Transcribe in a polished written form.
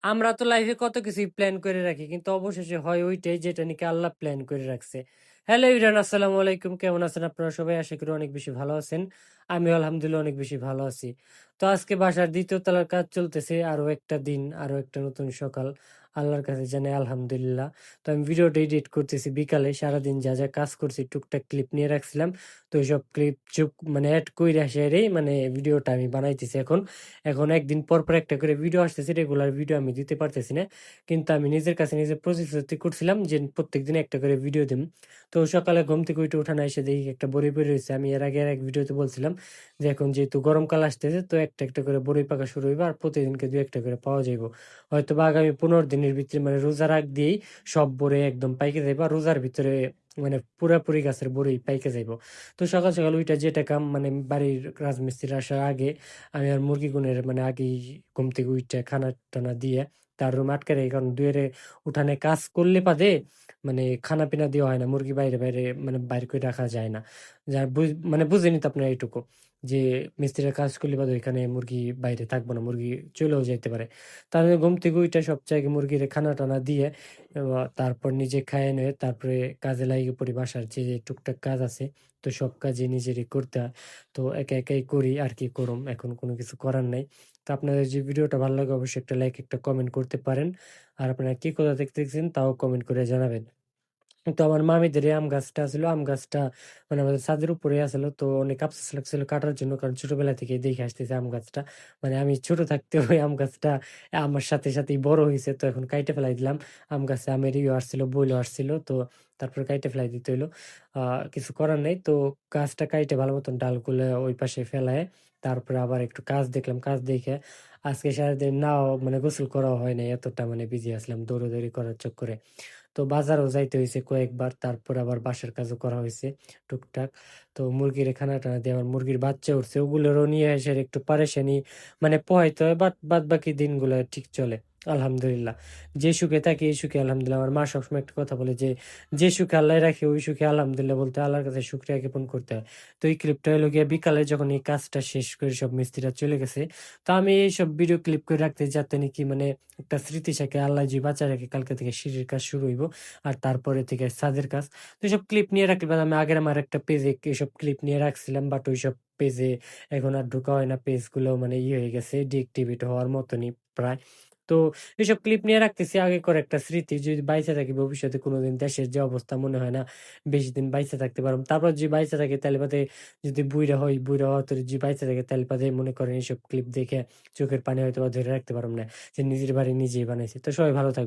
আমরা তো লাইফে কত কিছুই প্ল্যান করে রাখি কিন্তু অবশেষে হয় ওইটাই যেটা নাকি আল্লাহ প্ল্যান করে রাখছে। হ্যালো ইভরিওয়ান, আসসালামু আলাইকুম। কেমন আছেন আপনারা সবাই? আশা করি অনেক বেশি ভালো আছেন। আমি আলহামদুলিল্লাহ অনেক বেশি ভালো আছি। তো আজকে বাসার ২য় তলার কাজ চলতেছে। আরো একটা দিন, আরো একটা নতুন সকাল। আল্লাহর কাছে জানাই আলহামদুলিল্লাহ। তো আমি ভিডিওটা এডিট করতেছি বিকালে। সারাদিন যা, যা কাজ করছি টুকটাক ক্লিপ নিয়ে রাখছিলাম। তো ওইসব ক্লিপ মানে এড কইরা সেরেই মানে ভিডিওটা আমি বানাইতেছি এখন। এখন একদিন পর, পর একটা করে ভিডিও আসতেছে। রেগুলার ভিডিও আমি দিতে পারতেছি না। কিন্তু আমি নিজের কাছে নিজে প্রতিশ্রুতি করছিলাম যে প্রত্যেকদিন একটা করে ভিডিও দিম। তো সকালে ঘুম থেকে উঠানে এসে দেখি একটা বড়ি পড়ে রইছে। আমি এর আগে এক ভিডিওতে বলছিলাম যে এখন যেহেতু গরমকাল আসতেছে তো একটা, একটা করে বড়ি পাকা শুরু হইবে আর প্রতিদিনকে ২ একটা করে পাওয়া যাইব। হয়তোবা আগামী ১৫ দিনের ভিতরে মানে রোজার আগ দিয়েই সব বড়ি একদম পাইকে যাইব। আর রোজার ভিতরে মানে পুরাপুরি গাছের বড়ি পাইকে যাইব। তো সকাল, সকাল ওইটা যেটা কাম মানে বাড়ির রাজমিস্ত্রি আসার আগে আমি আর মুরগিগুনের মানে আগেই ঘুম থেকে উইঠা খানা-টানা দিয়ে তার রুমে আটকে রাখি। কারণ দুয়ারে উঠানে কাজ করলে বাদে মানে খানা-পিনা দেওয়া হয় না। মুরগি বাইরে, বাইরে মানে বাইর করে রাখা যায় না। যার মানে বুঝেনই তো আপনারা এইটুকু। যে মিস্ত্রিরা কাজ করলে বাদে ওইখানে মুরগি বাইরে থাকবো না। মুরগি চলেও যাইতে পারে। তার জন্য ঘুম থেকে উইঠা সব জায়গায় মুরগিরে খানা-টানা দিয়ে তারপর নিজে খাইয়ে নিয়ে তারপরে কাজে লাইগা পড়ি। বাসার যে টুকটাক কাজ আছে তো সব কাজই নিজেরই করতে হয়। তো একা একাই করি আর কি করুম। এখন কোনো কিছু করার নাই। তো আপনাদের যে ভিডিওটা ভালো লাগে অবশ্যই একটা লাইক, একটা কমেন্ট করতে পারেন। আর আপনারা কে কোথা থেকে দেখতেছেন তাও কমেন্ট করে জানাবেন। তো আমার মামিদের এই আম গাছটা ছিল। আম গাছটা মানে আমাদের ছাদের উপরে আছিল। তো অনেক আফসোস লাগছিল কাটার জন্য। কারণ ছোটবেলা থেকেই দেখে আসতেছি আম গাছটা। মানে আমি ছোট থাকতে ওই আম গাছটা আমার সাথে, সাথেই বড় হইছে। তো এখন কাইটে ফেলাই দিলাম। আম গাছে আমের আসছিল, বইলও আসছিল। তো তারপরে কাইটে ফেলাই দিতে হইলো। আ কিছু করার নাই। তো গাছটা কাইটে ভালো মতন ডালগুলো ওই পাশে ফেলায়ে তারপরে আবার একটু কাজ দেখলাম। কাজ দেখে আজকে সারাদিন মানে গোসল করাও হয় নাই। এতটা মানে বিজি আসলাম দৌড়াদৌড়ি করার চক্করে। তো বাজারও যাইতে হইছে কয়েকবার। তারপর আবার বাসার কাজও করা হইছে টুকটাক। তো মুরগিরে খানা-টানা দিয়ে আমার মুরগির বাচ্চা উঠছে। ওগুলোরও নিয়ে এসে একটু পারেশানি মানে পোহাইতে হয়। বাদবাকি দিনগুলো ঠিক চলে। আলহামদুলিল্লাহ। যে সুখে থাকি এই সুখে আলহামদুলিল্লাহ। আমার মা সবসময় একটা কথা বলে যে সুখে আল্লাহ রাখে ওই সুখে আলহামদুলিল্লাহ বলতে হয়, আল্লাহর কাছে শুকরিয়া জ্ঞাপন করতে হয়। তো এই ক্লিপটা হইলো গিয়ে বিকালে যখন এই কাজটা শেষ করে সব মিস্ত্রিরা চলে গেছে। তো আমি এইসব ভিডিও ক্লিপ করে রাখতে যাতে নাকি মানে একটা স্মৃতি থাকে। আল্লাহ যদি বাঁচায় রাখে কালকে থেকে সিঁড়ির কাজ শুরু হইব। আর তারপরে থেকে ছাদের কাজ। তো এসব ক্লিপ নিয়ে রাখলে বাদ আমি আগের আমার একটা পেজে এসব ক্লিপ নিয়ে রাখছিলাম। বাট ওইসব পেজে এখন আর ঢোকা হয় না। পেজগুলো মানে হয়ে গেছে ডিএক্টিভেট হওয়ার মতনই প্রায়। তো এসব ক্লিপ নিয়ে রাখতেছি আগেকার একটা স্মৃতি। যদি বাইচা থাকি ভবিষ্যতে কোনোদিন দেশের যে অবস্থা মনে হয় না বেশিদিন বাইচা থাকতে পারব। তারপর যদি বাইচা থাকি তাইলে বাদে যদি বুইড়া হই, বুইড়া হওয়ার পরে যদি বাইচা থাকি তাইলে বাদে মনে করেন এসব ক্লিপ দেখে চোখের পানি হয়তোবা ধরে রাখতে পারব না। যে নিজের বাড়ি নিজেই বানাইছি। তো সবাই ভালো থাকবেন।